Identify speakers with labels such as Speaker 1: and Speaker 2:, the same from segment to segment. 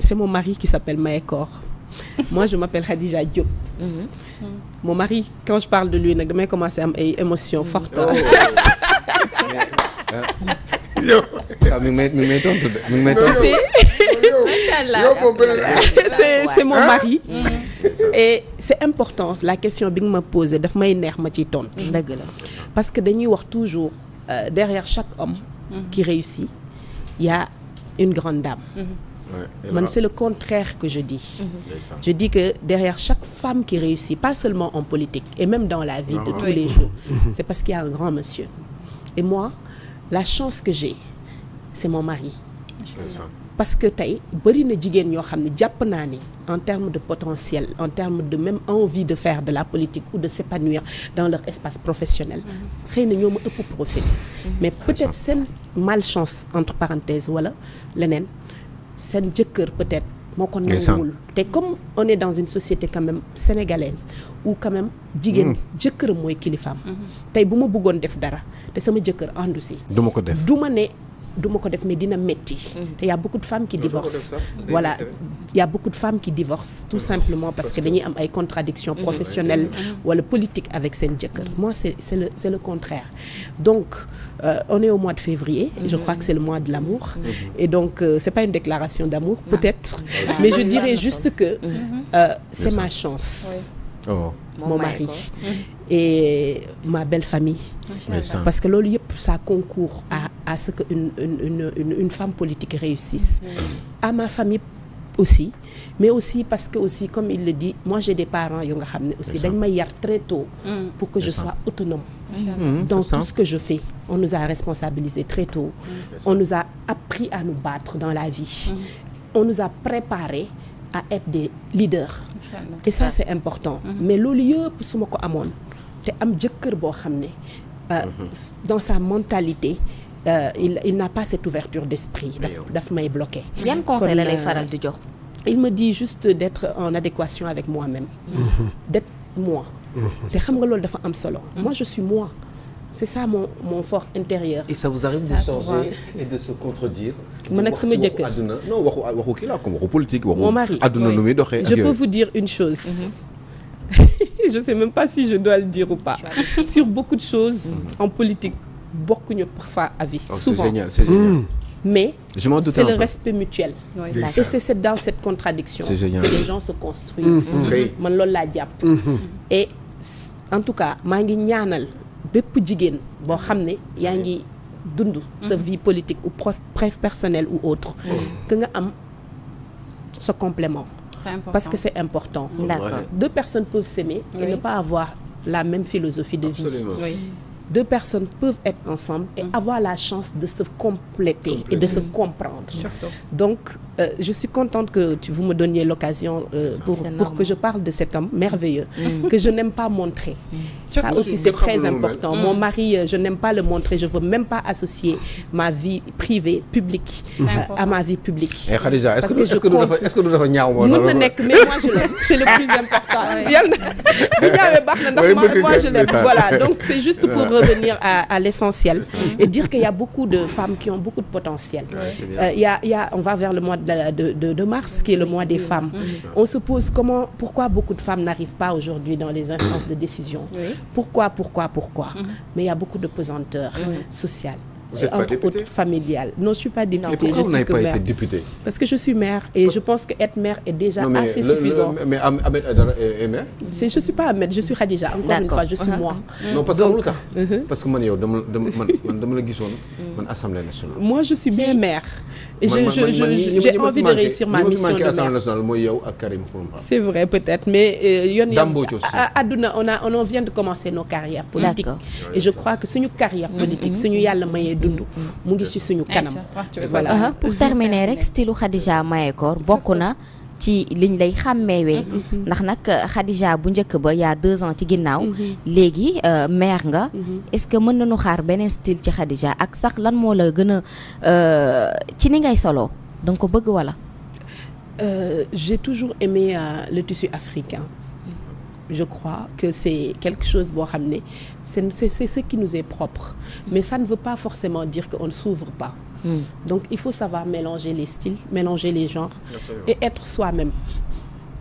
Speaker 1: c'est mon mari qui s'appelle Mayekor. Moi je m'appelle Khadija Diop. Mon mari quand je parle de lui nag damay commencer am ay émotions fortes.
Speaker 2: mi ngi may tontu de mi ngi may tontu.
Speaker 3: Machallah.
Speaker 1: C'est mon mari. Et c'est important la question bi nga ma posé daf may neex ma ciy tontu.
Speaker 3: dëgg la
Speaker 1: parce que dañuy wax toujours derrière chaque homme qui réussit il y a une grande dame. Man c'est le contraire que je dis. Je dis que derrière chaque femme qui réussit pas seulement en politique et même dans la vie de tous les jours c'est parce qu'il y a un grand monsieur. Et moi la chance que j'ai c'est mon mari. Parce que tey bëri na jigéen ñoo xam ne jàpp naa ni en termes de potentiel en termes de même envie de faire de la politique ou de s'épanouir dans leur espace professionnel xëy na ñoo ma ëpp profil mais peut-être seen malchance entre parenthèses wala leneen seen jëkkër peut-être moo ko nanguwul te comme on est dans une société quand même sénégalaise où quand même jigéen jëkkëram mooy kilifaam tey bu ma bëggoon def dara te sama jëkkër àndu si
Speaker 2: duma ko def
Speaker 1: duma ko def mais dina metti te y a beaucoup de femmes qui divorcent voilà y a beaucoup de femmes qui divorcent tout simplement parce que dañuy am ay contradictions professionnelles wala politiques avec seen jëkkër moi c'est le contraire donc on est au mois de février je crois que c'est le mois de l'amour et donc c'est pas une déclaration d'amour peut-être mais je dirais juste que c'est ma chance mon mari et ma belle famille parce que loolu yëpp ça concourt à ce que une femme politique réussisse à ma famille aussi mais aussi parce que aussi comme il le dit moi j'ai des parents yu nga xam ne aussi dañ ma yar très tôt pour que je sois autonome dans tout ce que je fais on nous a responsabilisés très tôt on nous a appris à nous battre dans la vie on nous a préparés à être des leaders et ça c'est important mais loolu yëpp su ma ko amoon te am jëkkër boo xam ne dans sa mentalité il n'a pas cette ouverture d'esprit daf may bloqué.
Speaker 3: yan conseil la lay faral di jox.
Speaker 1: il me dit juste d'être en adéquation avec moi-même d'être moi te xam nga loolu dafa am solo moi je suis moi c'est ça mon fort intérieur.
Speaker 4: Et ça vous arrive de changer et de se contredire.
Speaker 1: man ak sama jëkkër
Speaker 4: non waxu kii la comme waxu politique waxu.
Speaker 1: mon mari
Speaker 4: àdduna nu muy doxee.
Speaker 1: je peux vous dire une chose. Je sais même pas si je dois le dire ou pas. Sur beaucoup de choses en politique bokkuñu parfois avis. Souvent
Speaker 2: c'est génial.
Speaker 1: Mais c'est le respect mutuel.
Speaker 3: Oui,
Speaker 1: et c'est dans cette contradiction que les gens se construisent. Man loolu laa jàpp. Et en tout cas maa ngi ñaanal bépp jigéen boo xam ne yaa ngi dund sa vie politique ou personnelle ou autre que nga am ce complément. Parce que c'est important.
Speaker 3: D'accord.
Speaker 1: Deux personnes peuvent s'aimer et ne pas avoir la même philosophie de vie.
Speaker 3: Oui.
Speaker 1: Deux personnes peuvent être ensemble et avoir la chance de se compléter et de se comprendre. Donc, je suis contente que vous me donniez l'occasion pour que je parle de cet homme merveilleux que je n'aime pas montrer. Ça aussi, c'est très important. Mon mari, je n'aime pas le montrer. Je veux même pas associer ma vie privée, publique, à ma vie publique.
Speaker 2: Et Khadija, est-ce que du dafa ñaaw
Speaker 1: mën na nekk mais moi je l'aime. C'est le plus important. Yàlla bu ñaawee baax na ndax moi je l'aime. Voilà, donc c'est juste pour revenir à l'essentiel et dire qu'il y a beaucoup de femmes qui ont beaucoup de potentiel. Il y a on va vers le mois de mars qui est le mois des femmes. On se pose pourquoi beaucoup de femmes n'arrivent pas aujourd'hui dans les instances de décision. Pourquoi mais il y a beaucoup de pesanteur sociale.
Speaker 2: Vous êtes pas
Speaker 1: entre
Speaker 2: députée?
Speaker 1: autres familiale. Non, je suis pas députée.
Speaker 2: Pourquoi vous n'avez pas
Speaker 1: mère.
Speaker 2: été députée?
Speaker 1: Parce que je suis mère et je pense que être mère est déjà assez suffisant.
Speaker 2: Mais Ahmed Aïdara est mère?
Speaker 1: Je suis pas Ahmed, je suis Khadija. Encore une fois, je suis moi.
Speaker 2: Non, parce que lu tax parce que man yow dama la gisoon man Assemblée nationale.
Speaker 1: Moi, je suis bien mère. Et j'ai envie de réussir ma mission de
Speaker 2: Assemblée
Speaker 1: mère.
Speaker 2: nationale mooy yow ak Karim Xrum Xax.
Speaker 1: C'est vrai peut-être, mais
Speaker 2: Dambo aussi.
Speaker 1: àdduna on vient de commencer nos carrières politiques.
Speaker 3: D'accord.
Speaker 1: Et je crois que suñu carrière politique suñu yàlla mayee dund mu ngi ci suñu kanam. Voilà.
Speaker 3: Pour terminer rek stylu Khadija Mayekor bokk na ci liñ lay xàmmeewee ndax nag Khadija bu njëkk ba y a 2 ans ci ginnaaw léegi mère nga est-ce que mën nañu xaar beneen style ci Khadija ak sax lan moo la gën a ci ni ngay solo danga ko bëgg wala
Speaker 1: J'ai toujours aimé le tissu africain. Je crois que c'est quelque chose boo xam ne c'est ce qui nous est propre mais ça ne veut pas forcément dire qu'on ne s'ouvre pas Donc il faut savoir mélanger les styles, mélanger les genres et être soi-même.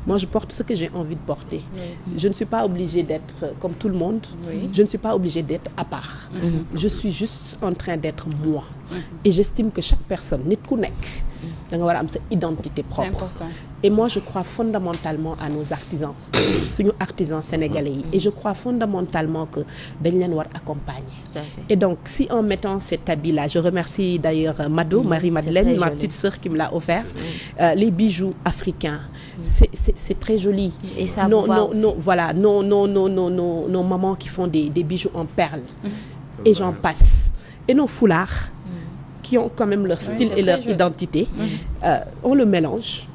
Speaker 1: Moi, je porte ce que j'ai envie de porter. Je ne suis pas obligée d'être comme tout le monde. Je ne suis pas obligée d'être à part. Je suis juste en train d'être moi. Et j'estime que chaque personne, nit ku nekk, da nga war a am sa identité propre. Et moi, je crois fondamentalement à nos artisans, suñu artisans sénégalais yi. Et je crois fondamentalement que dañ leen war accompagner. Et donc, si en mettant cet habit-là, je remercie d'ailleurs Mado, Marie-Madeleine, ma petite sœur qui me l'a offert, les bijoux africains. C'est très joli.
Speaker 3: Et ça
Speaker 1: voilà, nos mamans qui font des bijoux en perles. Et j'en passe. Et nos foulards qui ont quand même leur style et leur identité. On le mélange.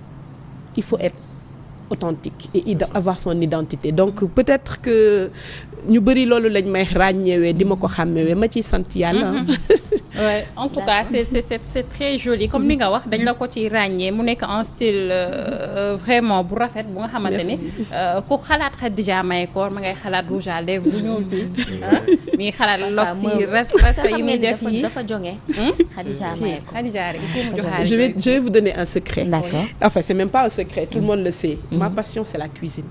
Speaker 1: Il faut être authentique et avoir son identité. Donc peut-être que ñu bëri loolu lañ may ràññeewee di ma ko xàmmewee ma ciy sant yàlla.
Speaker 5: Ouais, en tout cas c'est très joli comme ni nga wax dañ la ko ci ràññee mu nekk un style vraiment bu rafet bu nga xamante ne ku xalaat Khadija Mahécor ma ngay xalaat rouge à lèvres bu ñuul bi mi xalaat lox si rasta yi muy def yi
Speaker 3: dafa jonge Khadija Mahécor
Speaker 5: Khadija rek il faut mu joxaale
Speaker 1: je vais vous donner un secret.
Speaker 3: D'accord.
Speaker 1: Enfin c'est même pas un secret, tout le monde le sait. Ma passion c'est la cuisine.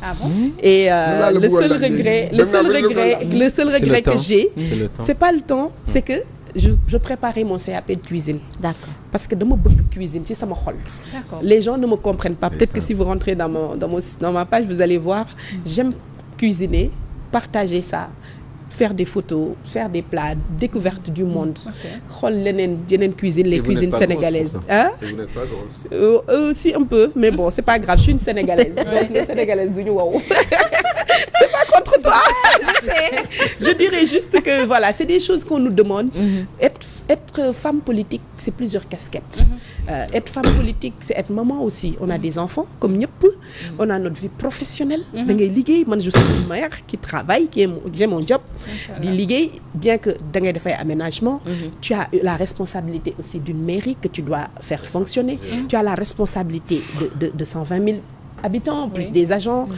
Speaker 5: Ah bon?
Speaker 1: Et le seul regret que j'ai, c'est pas le temps, c'est que je préparais mon CAP de cuisine.
Speaker 3: D'accord.
Speaker 1: Parce que dama bëgg cuisine ci sama xol.
Speaker 5: D'accord.
Speaker 1: Les gens ne me comprennent pas. Peut-être que si vous rentrez dans ma page, vous allez voir, j'aime cuisiner, partager ça, faire des photos, faire des plats, découverte du monde. Xool yeneen cuisine, les cuisines sénégalaises. Hein?
Speaker 4: Et vous n'êtes pas grosse.
Speaker 1: Aussi un peu, mais bon, c'est pas grave, je suis une sénégalaise. Donc les sénégalaises duñu wow. C'est pas contre toi. Je dirais juste que voilà, c'est des choses qu'on nous demande. Être femme politique, c'est plusieurs casquettes. Être femme politique, c'est être maman aussi. On a des enfants comme ñëpp. On a notre vie professionnelle. Da ngay liggéey, man je suis une mère qui travaille, j'ai mon job. Di liggéey, bien que da ngay def ay aménagement, tu as la responsabilité aussi d'une mairie que tu dois faire fonctionner. Tu as la responsabilité de 120 000 habitants, plus des agents,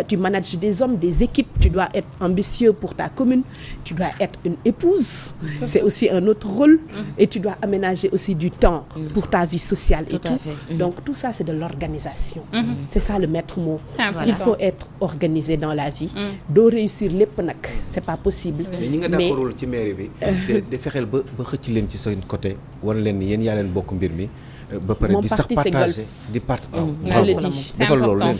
Speaker 1: tu manages des hommes, des équipes, tu dois être ambitieux pour ta commune, tu dois être une épouse, c'est aussi un autre rôle, et tu dois aménager aussi du temps pour ta vie sociale et tout. Donc tout ça c'est de l'organisation. C'est ça le maître mot. Il faut être organisé dans la vie. Doo réussir lépp nag, c'est pas possible.
Speaker 2: mais ñi nga d'accordul ci mairie bi de fexeel ba xëcc leen ci seen côté war leen ni yéen yaa leen bokk mbir mi ba pare di sax partager di partager.
Speaker 1: Je le dis.
Speaker 2: defal loolu leen